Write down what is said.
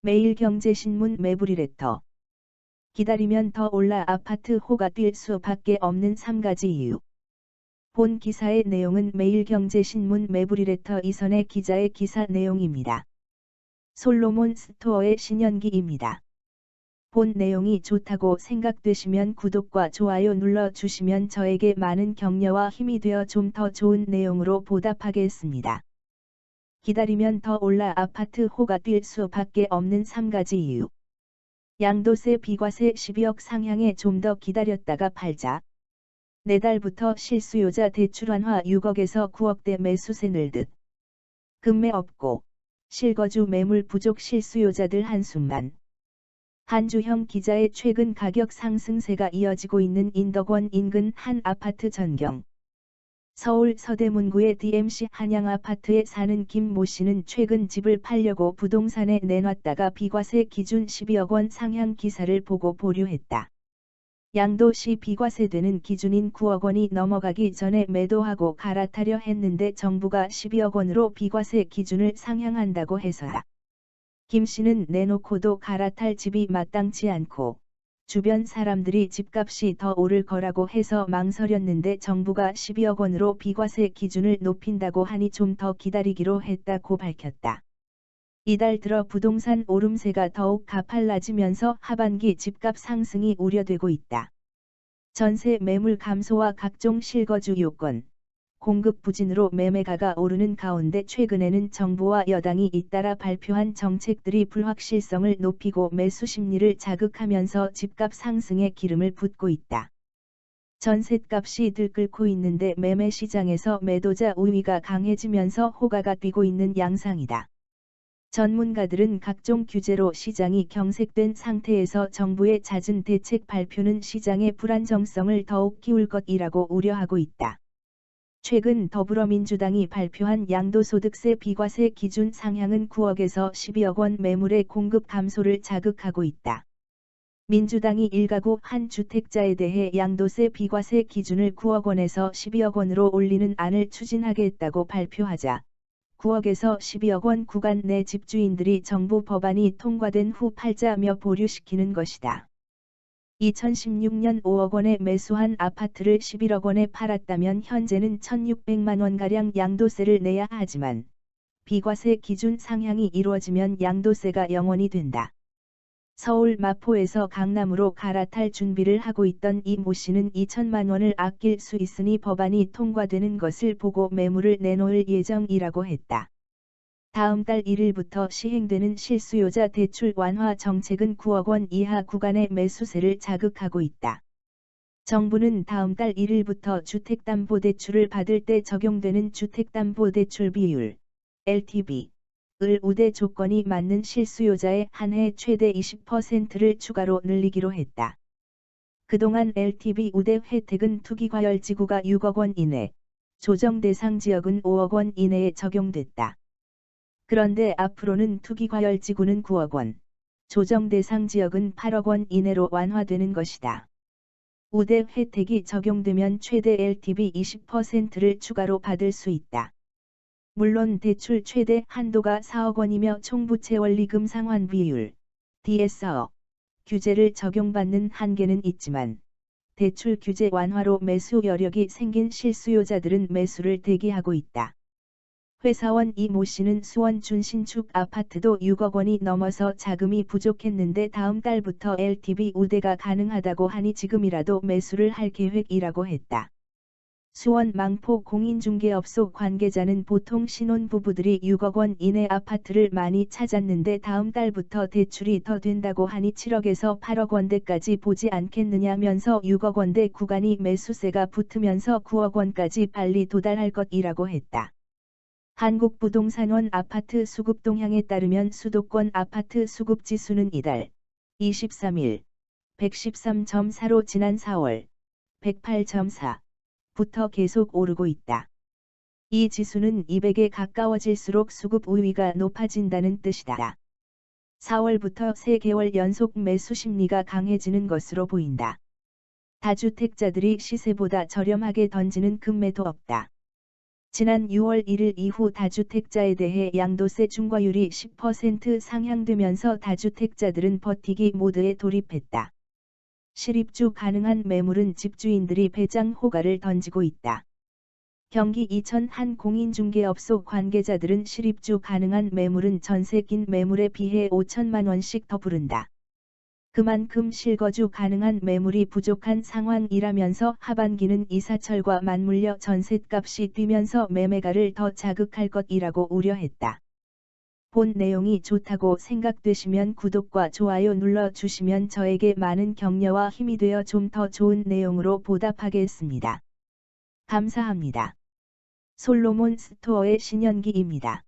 매일경제신문 매불이레터. 기다리면 더 올라 아파트 호가 뛸 수밖에 없는 3가지 이유. 본 기사의 내용은 매일경제신문 매불이레터 이선의 기자의 기사 내용입니다. 솔로몬 스토어의 신현기입니다. 본 내용이 좋다고 생각되시면 구독과 좋아요 눌러주시면 저에게 많은 격려와 힘이 되어 좀 더 좋은 내용으로 보답하겠습니다. 기다리면 더 올라 아파트 호가 뛸 수밖에 없는 3가지 이유. 양도세 비과세 12억 상향에 좀 더 기다렸다가 팔자. 내달부터 실수요자 대출 완화 6억에서 9억대 매수세 늘듯. 금매 없고 실거주 매물 부족 실수요자들 한숨만. 한주형 기자의 최근 가격 상승세가 이어지고 있는 인덕원 인근 한 아파트 전경. 서울 서대문구의 DMC 한양아파트에 사는 김 모 씨는 최근 집을 팔려고 부동산에 내놨다가 비과세 기준 12억 원 상향 기사를 보고 보류했다. 양도시 비과세되는 기준인 9억 원이 넘어가기 전에 매도하고 갈아타려 했는데 정부가 12억 원으로 비과세 기준을 상향한다고 해서다. 김 씨는 내놓고도 갈아탈 집이 마땅치 않고 주변 사람들이 집값이 더 오를 거라고 해서 망설였는데 정부가 12억 원으로 비과세 기준을 높인다고 하니 좀 더 기다리기로 했다고 밝혔다. 이달 들어 부동산 오름세가 더욱 가팔라지면서 하반기 집값 상승이 우려되고 있다. 전세 매물 감소와 각종 실거주 요건, 공급 부진으로 매매가가 오르는 가운데 최근에는 정부와 여당이 잇따라 발표한 정책들이 불확실성을 높이고 매수 심리를 자극하면서 집값 상승에 기름을 붓고 있다. 전셋값이 들끓고 있는데 매매 시장에서 매도자 우위가 강해지면서 호가가 뛰고 있는 양상이다. 전문가들은 각종 규제로 시장이 경색된 상태에서 정부의 잦은 대책 발표는 시장의 불안정성을 더욱 키울 것이라고 우려하고 있다. 최근 더불어민주당이 발표한 양도소득세 비과세 기준 상향은 9억에서 12억 원 매물의 공급 감소를 자극하고 있다. 민주당이 1가구 한 주택자에 대해 양도세 비과세 기준을 9억 원에서 12억 원으로 올리는 안을 추진하겠다고 발표하자 9억에서 12억 원 구간 내 집주인들이 정부 법안이 통과된 후 팔자며 보류시키는 것이다. 2016년 5억 원에 매수한 아파트를 11억 원에 팔았다면 현재는 1,600만 원가량 양도세를 내야 하지만 비과세 기준 상향이 이루어지면 양도세가 0원이 된다. 서울 마포에서 강남으로 갈아탈 준비를 하고 있던 이 모 씨는 2천만 원을 아낄 수 있으니 법안이 통과되는 것을 보고 매물을 내놓을 예정이라고 했다. 다음 달 1일부터 시행되는 실수요자 대출 완화 정책은 9억 원 이하 구간의 매수세를 자극하고 있다. 정부는 다음 달 1일부터 주택담보대출을 받을 때 적용되는 주택담보대출 비율, LTV를 우대 조건이 맞는 실수요자에 한해 최대 20%를 추가로 늘리기로 했다. 그동안 LTV 우대 혜택은 투기과열지구가 6억 원 이내, 조정 대상 지역은 5억 원 이내에 적용됐다. 그런데 앞으로는 투기과열지구는 9억 원, 조정 대상 지역은 8억 원 이내로 완화되는 것이다. 우대 혜택이 적용되면 최대 LTV 20%를 추가로 받을 수 있다. 물론 대출 최대 한도가 4억 원이며 총부채 원리금 상환 비율, DSR, 규제를 적용받는 한계는 있지만 대출 규제 완화로 매수 여력이 생긴 실수요자들은 매수를 대기하고 있다. 회사원 이 모 씨는 수원 준신축 아파트도 6억 원이 넘어서 자금이 부족했는데 다음 달부터 LTV 우대가 가능하다고 하니 지금이라도 매수를 할 계획이라고 했다. 수원 망포 공인중개업소 관계자는 보통 신혼부부들이 6억 원 이내 아파트를 많이 찾았는데 다음 달부터 대출이 더 된다고 하니 7억에서 8억 원대까지 보지 않겠느냐면서 6억 원대 구간이 매수세가 붙으면서 9억 원까지 빨리 도달할 것이라고 했다. 한국부동산원 아파트 수급 동향에 따르면 수도권 아파트 수급 지수는 이달 23일 113.4로 지난 4월 108.4부터 계속 오르고 있다. 이 지수는 200에 가까워질수록 수급 우위가 높아진다는 뜻이다. 4월부터 3개월 연속 매수 심리가 강해지는 것으로 보인다. 다주택자들이 시세보다 저렴하게 던지는 급매도 없다. 지난 6월 1일 이후 다주택자에 대해 양도세 중과율이 10% 상향되면서 다주택자들은 버티기 모드에 돌입했다. 실입주 가능한 매물은 집주인들이 배당 호가를 던지고 있다. 경기 이천 한 공인중개업소 관계자들은 실입주 가능한 매물은 전세 낀 매물에 비해 5천만 원씩 더 부른다. 그만큼 실거주 가능한 매물이 부족한 상황이라면서 하반기는 이사철과 맞물려 전셋값이 뛰면서 매매가를 더 자극할 것이라고 우려했다. 본 내용이 좋다고 생각되시면 구독과 좋아요 눌러주시면 저에게 많은 격려와 힘이 되어 좀 더 좋은 내용으로 보답하겠습니다. 감사합니다. 솔로몬 스토어의 신현기입니다.